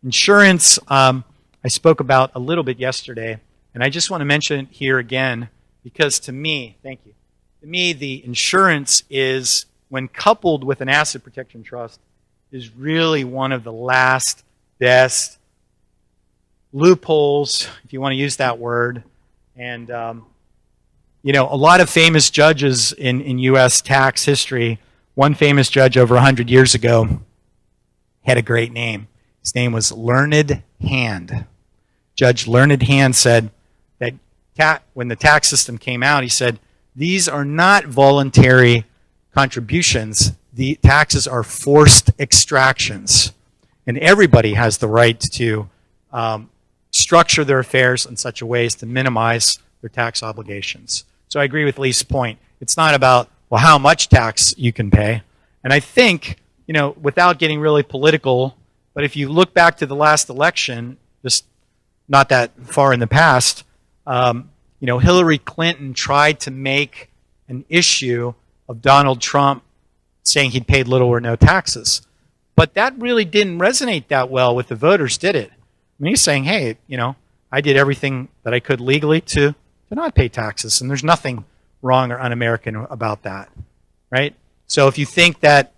Insurance, I spoke about a little bit yesterday, and I just want to mention it here again because to me, thank you, to me the insurance is, when coupled with an asset protection trust, is really one of the last best loopholes, if you want to use that word. And, you know, a lot of famous judges in U.S. tax history, one famous judge over 100 years ago had a great name. His name was Learned Hand. Judge Learned Hand said that when the tax system came out, he said, these are not voluntary contributions. The taxes are forced extractions. And everybody has the right to structure their affairs in such a way as to minimize their tax obligations. So I agree with Lee's point. It's not about, well, how much tax you can pay. And I think, you know, without getting really political, but if you look back to the last election, just not that far in the past, you know, Hillary Clinton tried to make an issue of Donald Trump saying he'd paid little or no taxes. But that really didn't resonate that well with the voters, did it? I mean, he's saying, hey, you know, I did everything that I could legally to not pay taxes, and there's nothing wrong or un-American about that, right? So if you think that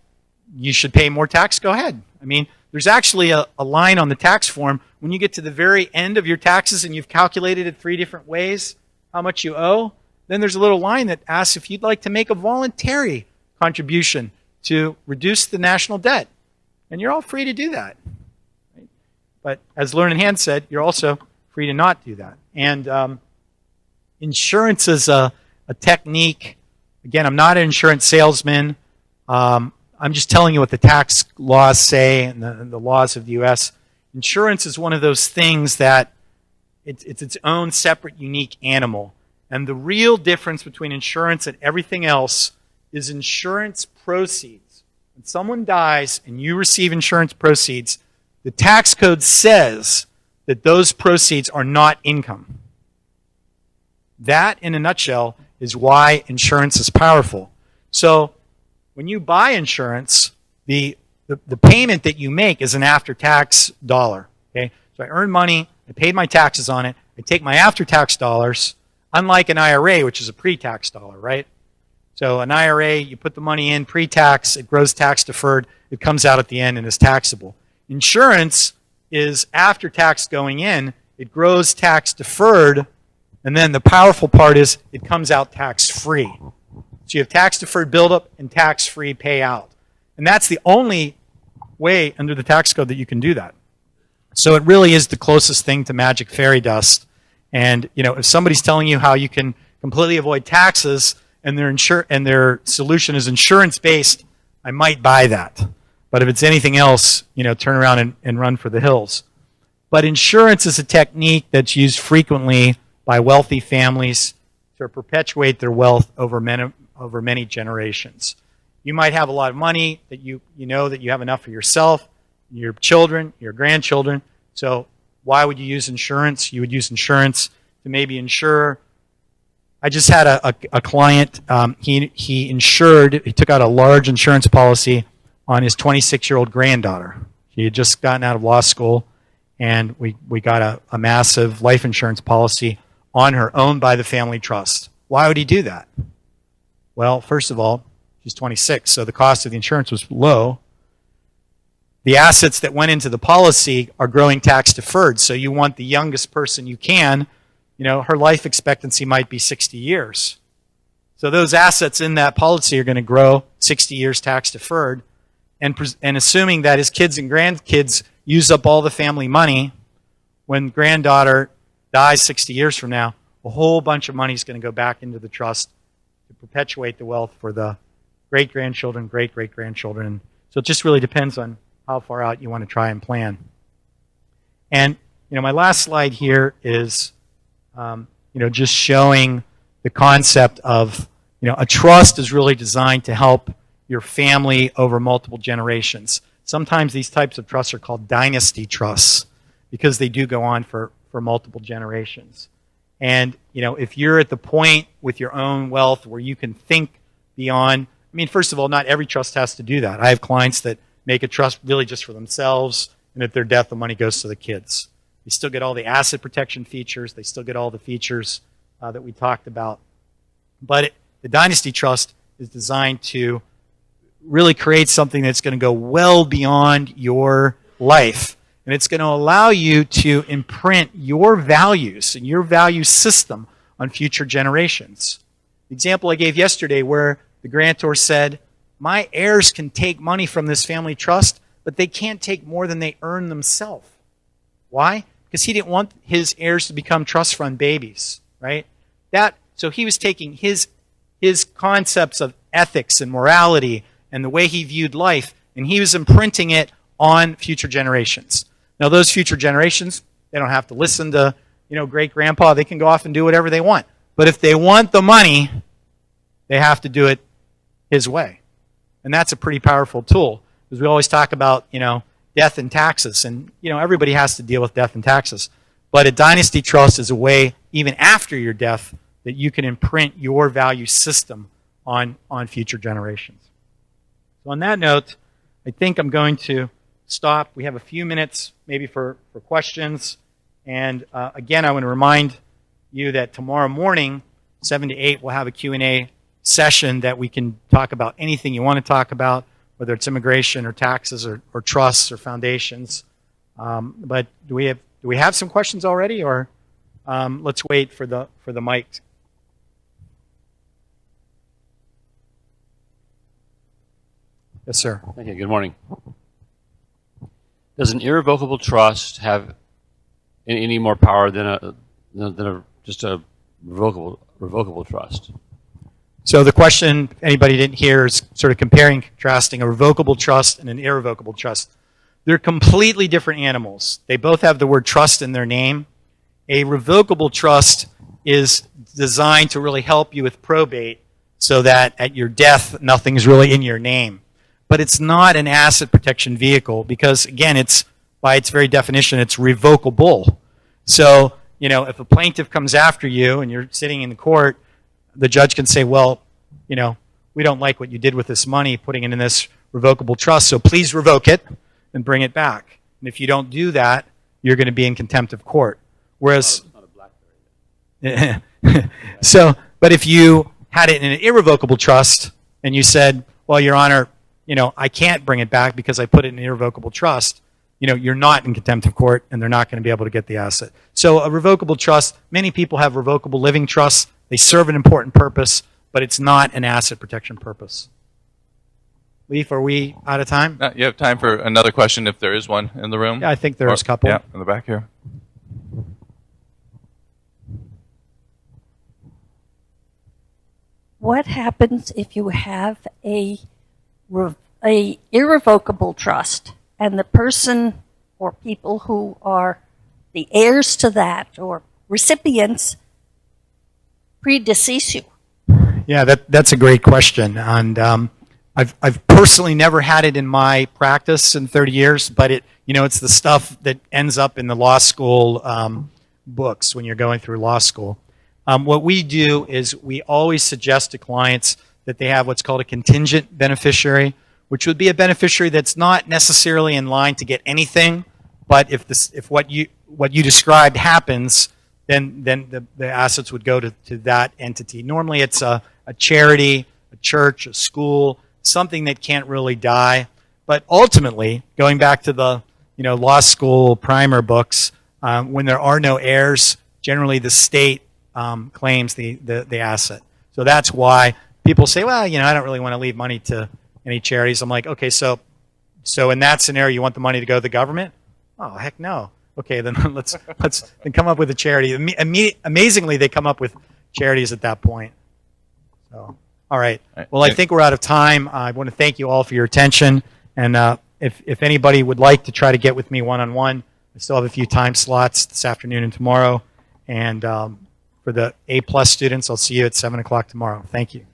you should pay more tax, go ahead. I mean, there's actually a line on the tax form when you get to the very end of your taxes and you've calculated it 3 different ways how much you owe, then there's a little line that asks if you'd like to make a voluntary contribution to reduce the national debt. And you're all free to do that. Right? But as Learned Hand said, you're also free to not do that. And insurance is a technique. Again, I'm not an insurance salesman. I'm just telling you what the tax laws say and the laws of the U.S. Insurance is one of those things that it's its own separate, unique animal. And the real difference between insurance and everything else is insurance proceeds. When someone dies and you receive insurance proceeds, the tax code says that those proceeds are not income. That, in a nutshell, is why insurance is powerful. So when you buy insurance, the payment that you make is an after-tax dollar. Okay? So I earn money, I paid my taxes on it, I take my after-tax dollars, unlike an IRA, which is a pre-tax dollar, right? So an IRA, you put the money in pre-tax, it grows tax-deferred, it comes out at the end and is taxable. Insurance is after-tax going in, it grows tax-deferred, and then the powerful part is it comes out tax-free. So you have tax-deferred buildup and tax-free payout. And that's the only way under the tax code that you can do that. So it really is the closest thing to magic fairy dust. And you know, if somebody's telling you how you can completely avoid taxes and their solution is insurance-based, I might buy that. But if it's anything else, you know, turn around and run for the hills. But insurance is a technique that's used frequently by wealthy families to perpetuate their wealth over many generations. You might have a lot of money that you know that you have enough for yourself, your children, your grandchildren. So why would you use insurance? You would use insurance to maybe insure. I just had a client, he took out a large insurance policy on his 26-year-old granddaughter. He had just gotten out of law school, and we got a massive life insurance policy on her, owned by the family trust. Why would he do that? Well, first of all, she's 26, so the cost of the insurance was low. The assets that went into the policy are growing tax deferred, so you want the youngest person you can. You know, her life expectancy might be 60 years. So those assets in that policy are going to grow 60 years tax deferred. And assuming that his kids and grandkids use up all the family money, when granddaughter dies 60 years from now, a whole bunch of money is going to go back into the trust to perpetuate the wealth for the great-grandchildren, great-great-grandchildren. So it just really depends on how far out you want to try and plan. And you know, my last slide here is just showing the concept of, a trust is really designed to help your family over multiple generations. Sometimes these types of trusts are called dynasty trusts because they do go on for multiple generations. And if you're at the point with your own wealth where you can think beyond, first of all, not every trust has to do that. I have clients that make a trust really just for themselves, and at their death, the money goes to the kids. They still get all the asset protection features. They still get all the features that we talked about. But the Dynasty Trust is designed to really create something that's going to go well beyond your life. And it's going to allow you to imprint your values and your value system on future generations. The example I gave yesterday where the grantor said, my heirs can take money from this family trust, but they can't take more than they earn themselves. Why? Because he didn't want his heirs to become trust fund babies, right? So he was taking his concepts of ethics and morality and the way he viewed life, and he was imprinting it on future generations. Now, those future generations, they don't have to listen to, great-grandpa. They can go off and do whatever they want. But if they want the money, they have to do it his way. And that's a pretty powerful tool, because we always talk about, death and taxes. And, everybody has to deal with death and taxes. But a Dynasty Trust is a way, even after your death, that you can imprint your value system on future generations. So on that note, I think I'm going to stop. We have a few minutes maybe for questions. And again, I want to remind you that tomorrow morning, 7 to 8, we'll have a Q&A session that we can talk about anything you want to talk about, whether it's immigration or taxes or trusts or foundations. But do we have some questions already, or let's wait for the mic? Yes, sir. Thank you. Good morning. Does an irrevocable trust have any more power than just a revocable trust? So the question, anybody didn't hear, is sort of comparing, contrasting a revocable trust and an irrevocable trust. They're completely different animals. They both have the word trust in their name. A revocable trust is designed to really help you with probate so that at your death, nothing's really in your name. But it's not an asset protection vehicle because, again, it's by its very definition, it's revocable. So, if a plaintiff comes after you and you're sitting in the court, the judge can say, well, we don't like what you did with this money, putting it in this revocable trust, so please revoke it and bring it back. And if you don't do that, you're going to be in contempt of court. Whereas, but if you had it in an irrevocable trust and you said, well, Your Honor, I can't bring it back because I put it in an irrevocable trust, you're not in contempt of court and they're not going to be able to get the asset. So a revocable trust, many people have revocable living trusts. They serve an important purpose, but it's not an asset protection purpose. Leif, are we out of time? You have time for another question if there is one in the room? Yeah, I think there's a couple. Yeah, in the back here. What happens if you have a irrevocable trust and the person or people who are the heirs to that or recipients predecease you? Yeah, that's a great question. And I've personally never had it in my practice in 30 years, but it's the stuff that ends up in the law school books when you're going through law school. What we do is we always suggest to clients that they have what's called a contingent beneficiary, which would be a beneficiary that's not necessarily in line to get anything, but if what you described happens, then the assets would go to that entity. Normally it's a charity, a church, a school, something that can't really die. But ultimately, going back to the law school primer books, when there are no heirs, generally the state claims the asset. So that's why people say, well, I don't really want to leave money to any charities. I'm like, okay, so in that scenario, you want the money to go to the government? Oh, heck no. Okay, then let's then come up with a charity. Amazingly, they come up with charities at that point. So, all right. Well, I think we're out of time. I want to thank you all for your attention. And if anybody would like to try to get with me one-on-one, I still have a few time slots this afternoon and tomorrow. And for the A+ students, I'll see you at 7 o'clock tomorrow. Thank you.